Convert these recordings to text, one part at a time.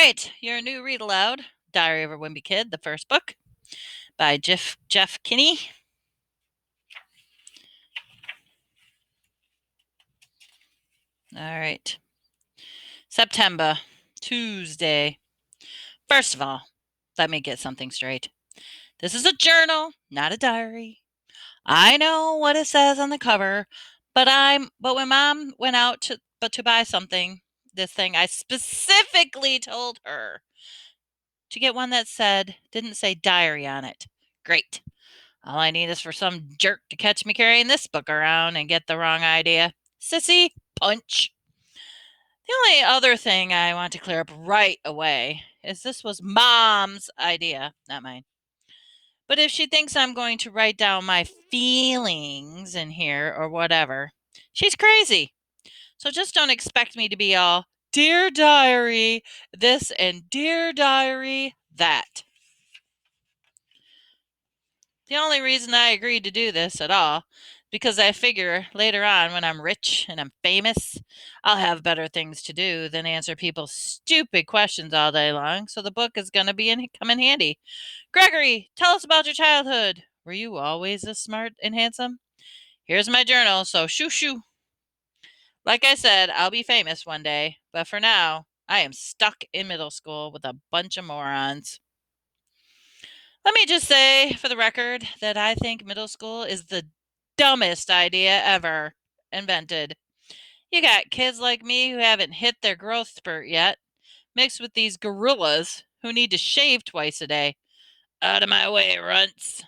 right, your new read aloud, Diary of a Wimpy Kid, the first book by Jeff Kinney. All right. September, Tuesday. First of all, let me get something straight. This is a journal, not a diary. I know what it says on the cover, but when Mom went out to buy something, this thing, I specifically told her to get one that didn't say diary on it. Great. All I need is for some jerk to catch me carrying this book around and get the wrong idea. Sissy, punch. The only other thing I want to clear up right away is this was Mom's idea, not mine. But if she thinks I'm going to write down my feelings in here or whatever, she's crazy. So just don't expect me to be all, Dear Diary, this and Dear Diary, that. The only reason I agreed to do this at all, because I figure later on when I'm rich and I'm famous, I'll have better things to do than answer people's stupid questions all day long, so the book is going to come in handy. Gregory, tell us about your childhood. Were you always this smart and handsome? Here's my journal, so shoo shoo. Like I said, I'll be famous one day, but for now, I am stuck in middle school with a bunch of morons. Let me just say, for the record, that I think middle school is the dumbest idea ever invented. You got kids like me who haven't hit their growth spurt yet, mixed with these gorillas who need to shave twice a day. Out of my way, runts.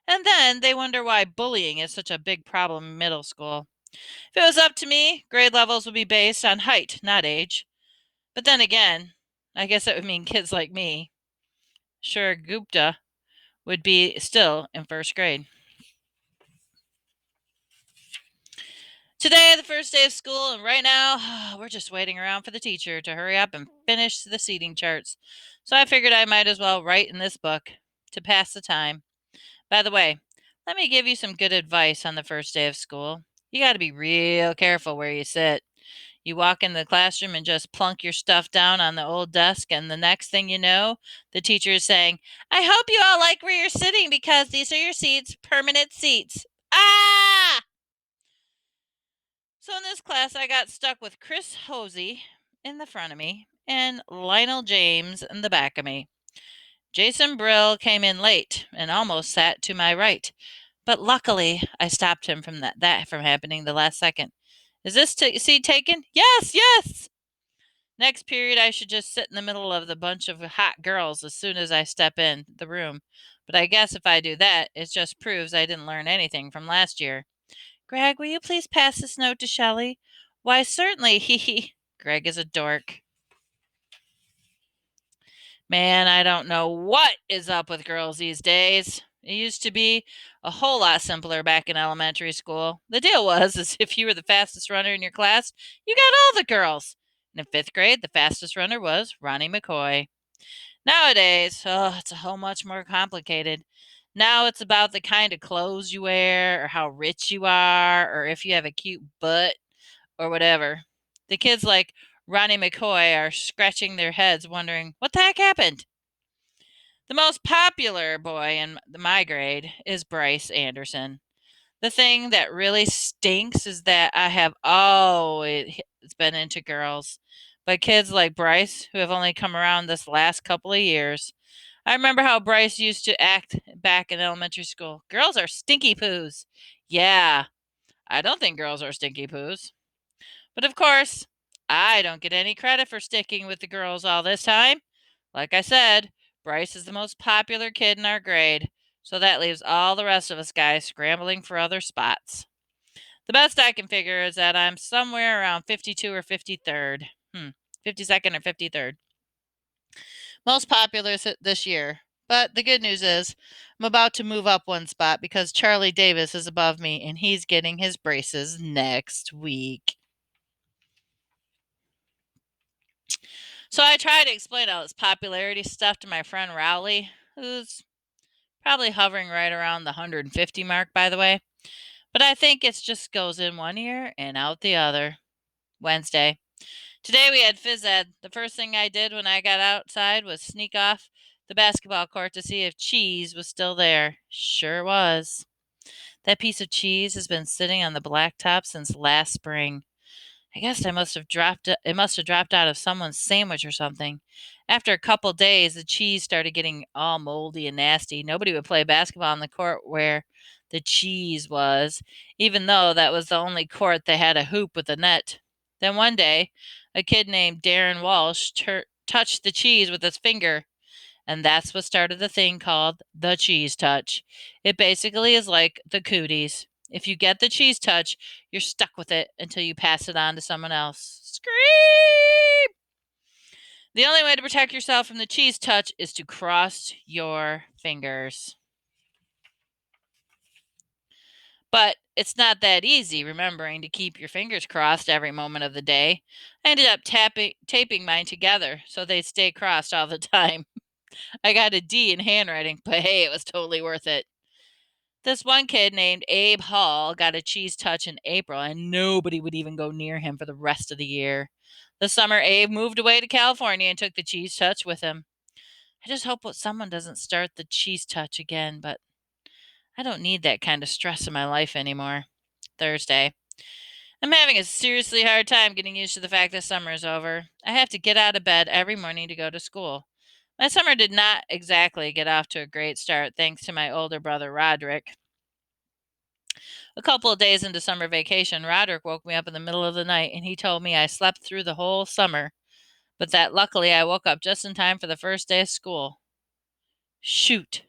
And then they wonder why bullying is such a big problem in middle school. If it was up to me, grade levels would be based on height, not age. But then again, I guess that would mean kids like me. Sure, Gupta would be still in first grade. Today, the first day of school, and right now, we're just waiting around for the teacher to hurry up and finish the seating charts. So I figured I might as well write in this book to pass the time. By the way, let me give you some good advice on the first day of school. You got to be real careful where you sit. You walk in the classroom and just plunk your stuff down on the old desk, and the next thing you know, the teacher is saying, I hope you all like where you're sitting because these are your seats, permanent seats. Ah! So in this class, I got stuck with Chris Hosey in the front of me and Lionel James in the back of me. Jason Brill came in late and almost sat to my right, but luckily I stopped him from that from happening the last second. Is this seat taken? Yes, yes. Next period, I should just sit in the middle of the bunch of hot girls as soon as I step in the room. But I guess if I do that, it just proves I didn't learn anything from last year. Greg, will you please pass this note to Shelley? Why, certainly, hee hee. Greg is a dork. Man, I don't know what is up with girls these days. It used to be a whole lot simpler back in elementary school. The deal was is if you were the fastest runner in your class, you got all the girls. And in 5th grade, the fastest runner was Ronnie McCoy. Nowadays, it's a whole much more complicated. Now it's about the kind of clothes you wear, or how rich you are, or if you have a cute butt, or whatever. The kids like Ronnie McCoy are scratching their heads wondering, what the heck happened? The most popular boy in my grade is Bryce Anderson. The thing that really stinks is that I have always been into girls, but kids like Bryce, who have only come around this last couple of years. I remember how Bryce used to act back in elementary school. Girls are stinky poos. Yeah, I don't think girls are stinky poos. But of course, I don't get any credit for sticking with the girls all this time. Like I said, Bryce is the most popular kid in our grade, so that leaves all the rest of us guys scrambling for other spots. The best I can figure is that I'm somewhere around 52 or 53rd. 52nd or 53rd. Most popular this year. But the good news is, I'm about to move up one spot because Charlie Davis is above me and he's getting his braces next week. So I tried to explain all this popularity stuff to my friend Rowley, who's probably hovering right around the 150 mark, by the way. But I think it just goes in one ear and out the other. Wednesday. Today we had phys ed. The first thing I did when I got outside was sneak off the basketball court to see if cheese was still there. Sure was. That piece of cheese has been sitting on the blacktop since last spring. I guess it must have dropped out of someone's sandwich or something. After a couple days, the cheese started getting all moldy and nasty. Nobody would play basketball on the court where the cheese was, even though that was the only court that had a hoop with a net. Then one day, a kid named Darren Walsh touched the cheese with his finger, and that's what started the thing called the cheese touch. It basically is like the cooties. If you get the cheese touch, you're stuck with it until you pass it on to someone else. Scream! The only way to protect yourself from the cheese touch is to cross your fingers. But it's not that easy remembering to keep your fingers crossed every moment of the day. I ended up taping mine together so they stay crossed all the time. I got a D in handwriting, but hey, it was totally worth it. This one kid named Abe Hall got a cheese touch in April, and nobody would even go near him for the rest of the year. The summer, Abe moved away to California and took the cheese touch with him. I just hope someone doesn't start the cheese touch again, but I don't need that kind of stress in my life anymore. Thursday. I'm having a seriously hard time getting used to the fact that summer is over. I have to get out of bed every morning to go to school. My summer did not exactly get off to a great start thanks to my older brother Roderick. A couple of days into summer vacation, Roderick woke me up in the middle of the night and he told me I slept through the whole summer, but that luckily I woke up just in time for the first day of school. Shoot.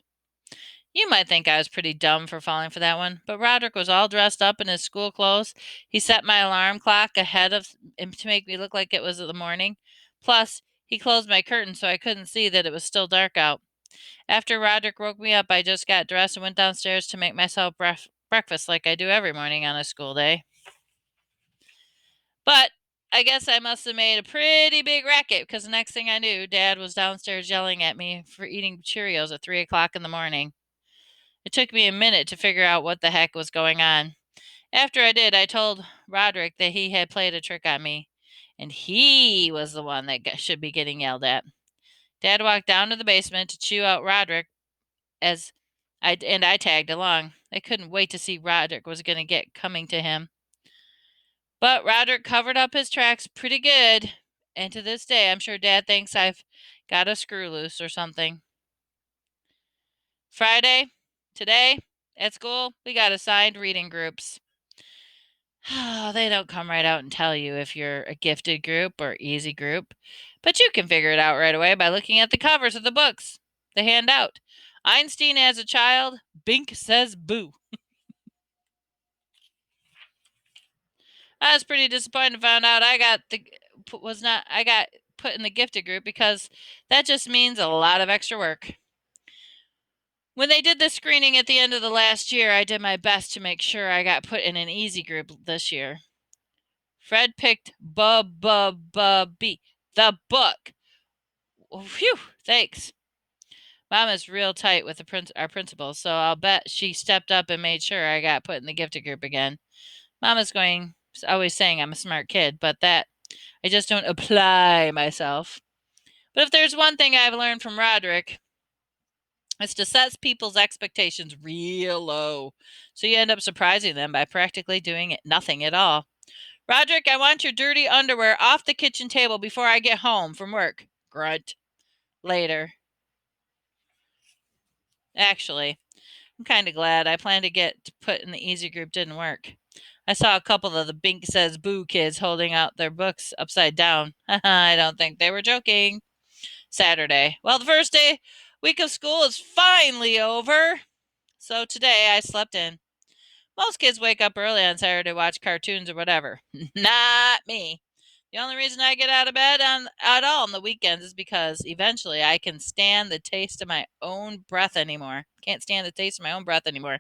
You might think I was pretty dumb for falling for that one, but Roderick was all dressed up in his school clothes. He set my alarm clock ahead of him to make me look like it was the morning. Plus, he closed my curtain so I couldn't see that it was still dark out. After Roderick woke me up, I just got dressed and went downstairs to make myself breakfast like I do every morning on a school day. But I guess I must have made a pretty big racket because the next thing I knew, Dad was downstairs yelling at me for eating Cheerios at 3 o'clock in the morning. It took me a minute to figure out what the heck was going on. After I did, I told Roderick that he had played a trick on me, and he was the one that should be getting yelled at. Dad walked down to the basement to chew out Roderick as I tagged along. I couldn't wait to see Roderick was going to get coming to him. But Roderick covered up his tracks pretty good, and to this day, I'm sure Dad thinks I've got a screw loose or something. Friday, today, at school, we got assigned reading groups. They don't come right out and tell you if you're a gifted group or easy group, but you can figure it out right away by looking at the covers of the books they hand out. Einstein as a child, Bink says boo. I was pretty disappointed to find out I got put in the gifted group because that just means a lot of extra work. When they did the screening at the end of the last year, I did my best to make sure I got put in an easy group this year. Fred picked B, the book. Phew, thanks. Mom is real tight with our principal, so I'll bet she stepped up and made sure I got put in the gifted group again. Mama's always saying I'm a smart kid, but that I just don't apply myself. But if there's one thing I've learned from Roderick, it's to set people's expectations real low, so you end up surprising them by practically doing nothing at all. Roderick, I want your dirty underwear off the kitchen table before I get home from work. Grunt. Later. Actually, I'm kind of glad I planned to get put in the easy group didn't work. I saw a couple of the Bink Says Boo kids holding out their books upside down. I don't think they were joking. Saturday. Well, the first week of school is finally over. So today I slept in. Most kids wake up early on Saturday to watch cartoons or whatever. Not me. The only reason I get out of bed at all on the weekends is because eventually I can stand the taste of my own breath anymore. Can't stand the taste of my own breath anymore.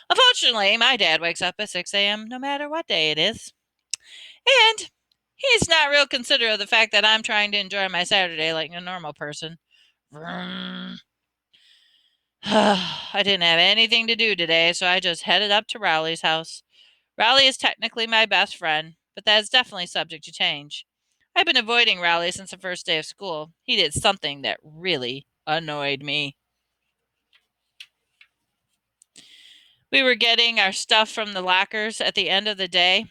Unfortunately, my dad wakes up at 6 a.m. no matter what day it is. And he's not real considerate of the fact that I'm trying to enjoy my Saturday like a normal person. Vroom. I didn't have anything to do today, so I just headed up to Rowley's house. Rowley is technically my best friend, but that is definitely subject to change. I've been avoiding Raleigh since the first day of school. He did something that really annoyed me. We were getting our stuff from the lockers at the end of the day,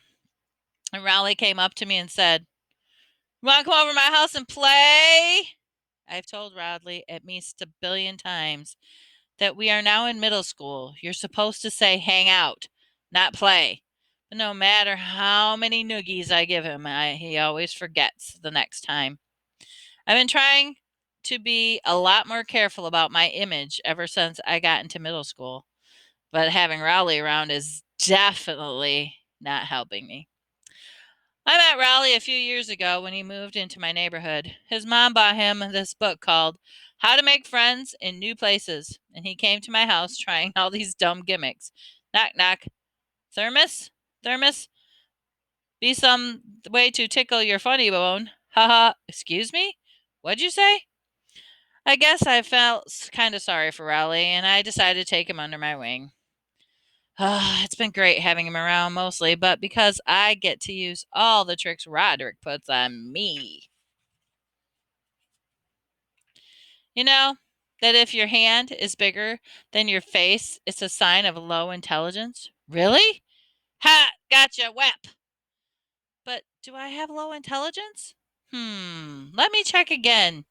and Raleigh came up to me and said, "Want to come over to my house and play?" I've told Rodley at least a billion times that we are now in middle school. You're supposed to say hang out, not play. But no matter how many noogies I give him, he always forgets the next time. I've been trying to be a lot more careful about my image ever since I got into middle school. But having Raleigh around is definitely not helping me. I met Raleigh a few years ago when he moved into my neighborhood. His mom bought him this book called How to Make Friends in New Places, and he came to my house trying all these dumb gimmicks. Knock, knock. Thermos? Thermos? Be some way to tickle your funny bone. Haha. Excuse me? What'd you say? I guess I felt kind of sorry for Raleigh, and I decided to take him under my wing. It's been great having him around mostly, but because I get to use all the tricks Roderick puts on me. You know, that if your hand is bigger than your face, it's a sign of low intelligence? Really? Ha! Gotcha, whap! But do I have low intelligence? Let me check again.